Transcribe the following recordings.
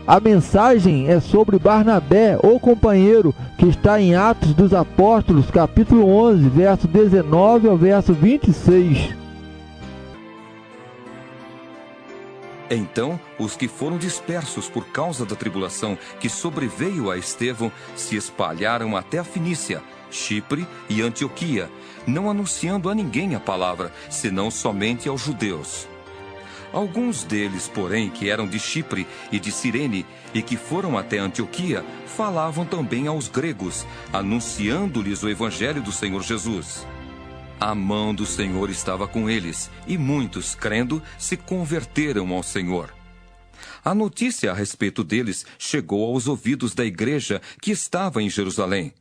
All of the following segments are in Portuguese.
A mensagem é sobre Barnabé, o companheiro, que está em Atos dos Apóstolos, capítulo 11, verso 19 ao verso 26. Então, os que foram dispersos por causa da tribulação que sobreveio a Estevão se espalharam até a Fenícia, Chipre e Antioquia, não anunciando a ninguém a palavra, senão somente aos judeus. Alguns deles, porém, que eram de Chipre e de Cirene e que foram até Antioquia, falavam também aos gregos, anunciando-lhes o evangelho do Senhor Jesus. A mão do Senhor estava com eles, e muitos, crendo, se converteram ao Senhor. A notícia a respeito deles chegou aos ouvidos da igreja que estava em Jerusalém,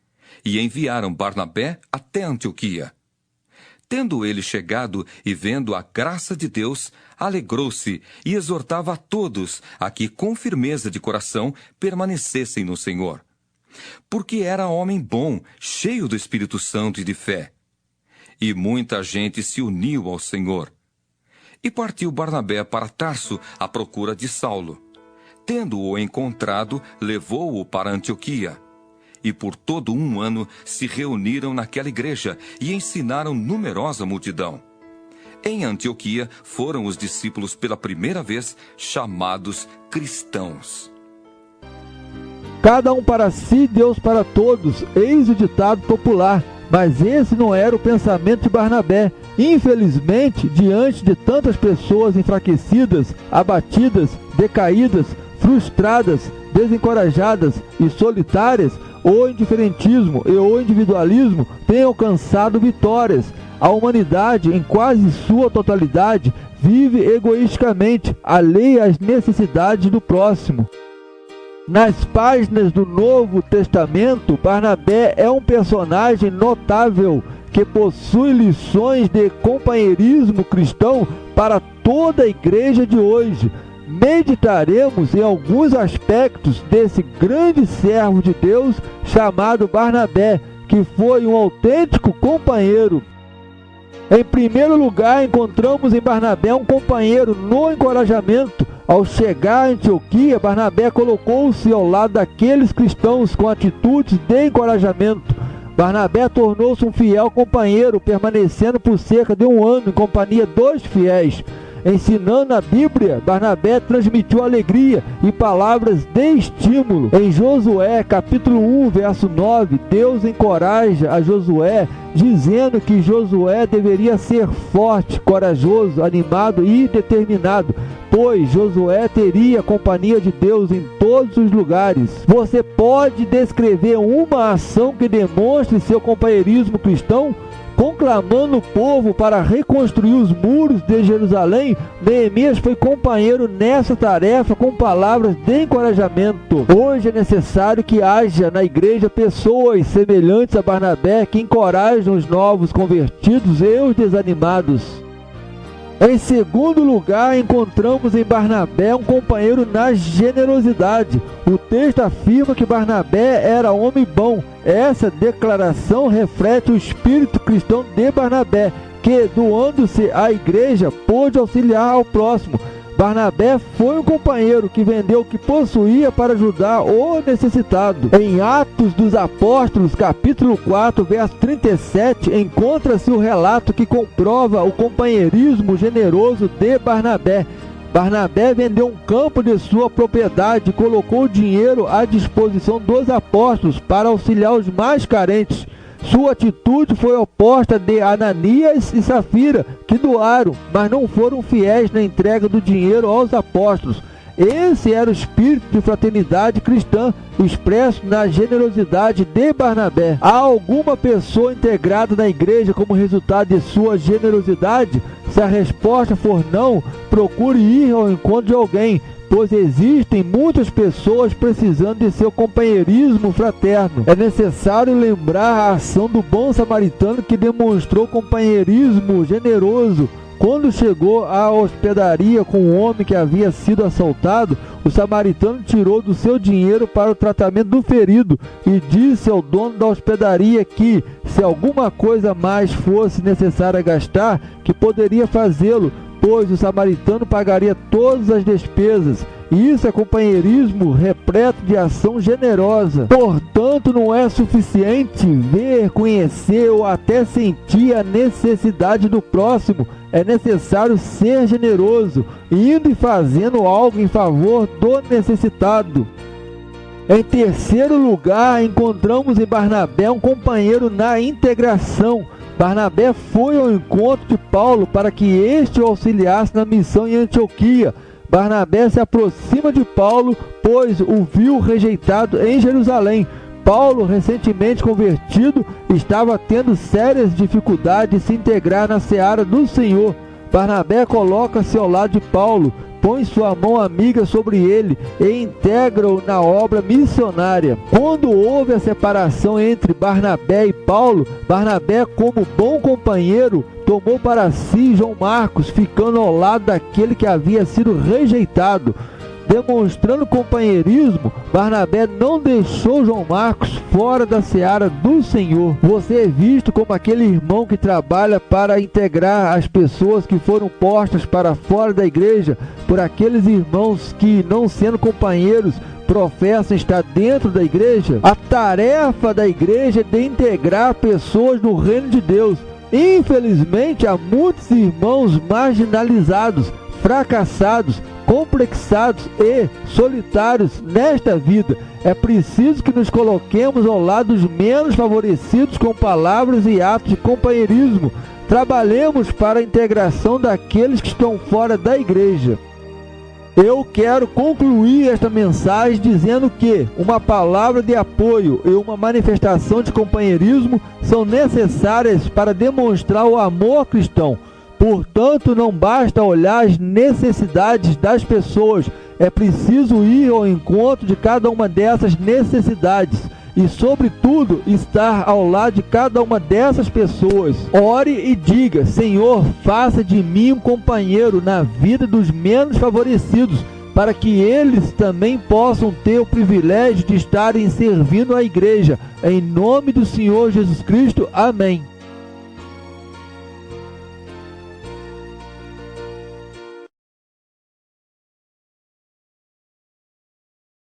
e enviaram Barnabé até Antioquia. Tendo ele chegado e vendo a graça de Deus, alegrou-se e exortava a todos a que, com firmeza de coração, permanecessem no Senhor. Porque era homem bom, cheio do Espírito Santo e de fé. E muita gente se uniu ao Senhor. E partiu Barnabé para Tarso à procura de Saulo. Tendo-o encontrado, levou-o para Antioquia. E por todo um ano se reuniram naquela igreja e ensinaram numerosa multidão. Em Antioquia foram os discípulos pela primeira vez chamados cristãos. Cada um para si, Deus para todos, eis o ditado popular. Mas esse não era o pensamento de Barnabé. Infelizmente, diante de tantas pessoas enfraquecidas, abatidas, decaídas, frustradas, desencorajadas e solitárias, o indiferentismo e o individualismo têm alcançado vitórias. A humanidade, em quase sua totalidade, vive egoisticamente, alheia às necessidades do próximo. Nas páginas do Novo Testamento, Barnabé é um personagem notável que possui lições de companheirismo cristão para toda a igreja de hoje. Meditaremos em alguns aspectos desse grande servo de Deus chamado Barnabé, que foi um autêntico companheiro. Em primeiro lugar, encontramos em Barnabé um companheiro no encorajamento. Ao chegar a Antioquia, Barnabé colocou-se ao lado daqueles cristãos com atitudes de encorajamento. Barnabé tornou-se um fiel companheiro, permanecendo por cerca de um ano em companhia dos fiéis. Ensinando a Bíblia, Barnabé transmitiu alegria e palavras de estímulo. Em Josué, capítulo 1, verso 9, Deus encoraja a Josué, dizendo que Josué deveria ser forte, corajoso, animado e determinado, pois Josué teria a companhia de Deus em todos os lugares. Você pode descrever uma ação que demonstre seu companheirismo cristão? Conclamando o povo para reconstruir os muros de Jerusalém, Neemias foi companheiro nessa tarefa com palavras de encorajamento. Hoje é necessário que haja na igreja pessoas semelhantes a Barnabé que encorajam os novos convertidos e os desanimados. Em segundo lugar, encontramos em Barnabé um companheiro na generosidade. O texto afirma que Barnabé era homem bom. Essa declaração reflete o espírito cristão de Barnabé, que, doando-se à igreja, pôde auxiliar ao próximo. Barnabé foi um companheiro que vendeu o que possuía para ajudar o necessitado. Em Atos dos Apóstolos, capítulo 4, verso 37, encontra-se o relato que comprova o companheirismo generoso de Barnabé. Barnabé vendeu um campo de sua propriedade e colocou o dinheiro à disposição dos apóstolos para auxiliar os mais carentes. Sua atitude foi oposta de Ananias e Safira, que doaram, mas não foram fiéis na entrega do dinheiro aos apóstolos. Esse era o espírito de fraternidade cristã, expresso na generosidade de Barnabé. Há alguma pessoa integrada na igreja como resultado de sua generosidade? Se a resposta for não, procure ir ao encontro de alguém, pois existem muitas pessoas precisando de seu companheirismo fraterno. É necessário lembrar a ação do bom samaritano que demonstrou companheirismo generoso. Quando chegou à hospedaria com um homem que havia sido assaltado, o samaritano tirou do seu dinheiro para o tratamento do ferido e disse ao dono da hospedaria que, se alguma coisa mais fosse necessária gastar, que poderia fazê-lo, pois o samaritano pagaria todas as despesas. Isso é companheirismo repleto de ação generosa. Portanto, não é suficiente ver, conhecer ou até sentir a necessidade do próximo. É necessário ser generoso, indo e fazendo algo em favor do necessitado. Em terceiro lugar, encontramos em Barnabé um companheiro na integração. Barnabé foi ao encontro de Paulo para que este o auxiliasse na missão em Antioquia. Barnabé se aproxima de Paulo, pois o viu rejeitado em Jerusalém. Paulo, recentemente convertido, estava tendo sérias dificuldades de se integrar na seara do Senhor. Barnabé coloca-se ao lado de Paulo, põe sua mão amiga sobre ele e integra-o na obra missionária. Quando houve a separação entre Barnabé e Paulo, Barnabé, como bom companheiro, tomou para si João Marcos, ficando ao lado daquele que havia sido rejeitado. Demonstrando companheirismo, Barnabé não deixou João Marcos fora da seara do Senhor. Você é visto como aquele irmão que trabalha para integrar as pessoas que foram postas para fora da igreja por aqueles irmãos que, não sendo companheiros, professam estar dentro da igreja. A tarefa da igreja é de integrar pessoas no reino de Deus. Infelizmente, há muitos irmãos marginalizados, fracassados, complexados e solitários nesta vida. É preciso que nos coloquemos ao lado dos menos favorecidos com palavras e atos de companheirismo. Trabalhemos para a integração daqueles que estão fora da igreja. Eu quero concluir esta mensagem dizendo que uma palavra de apoio e uma manifestação de companheirismo são necessárias para demonstrar o amor cristão. Portanto, não basta olhar as necessidades das pessoas, é preciso ir ao encontro de cada uma dessas necessidades e, sobretudo, estar ao lado de cada uma dessas pessoas. Ore e diga: Senhor, faça de mim um companheiro na vida dos menos favorecidos, para que eles também possam ter o privilégio de estarem servindo a igreja. Em nome do Senhor Jesus Cristo. Amém.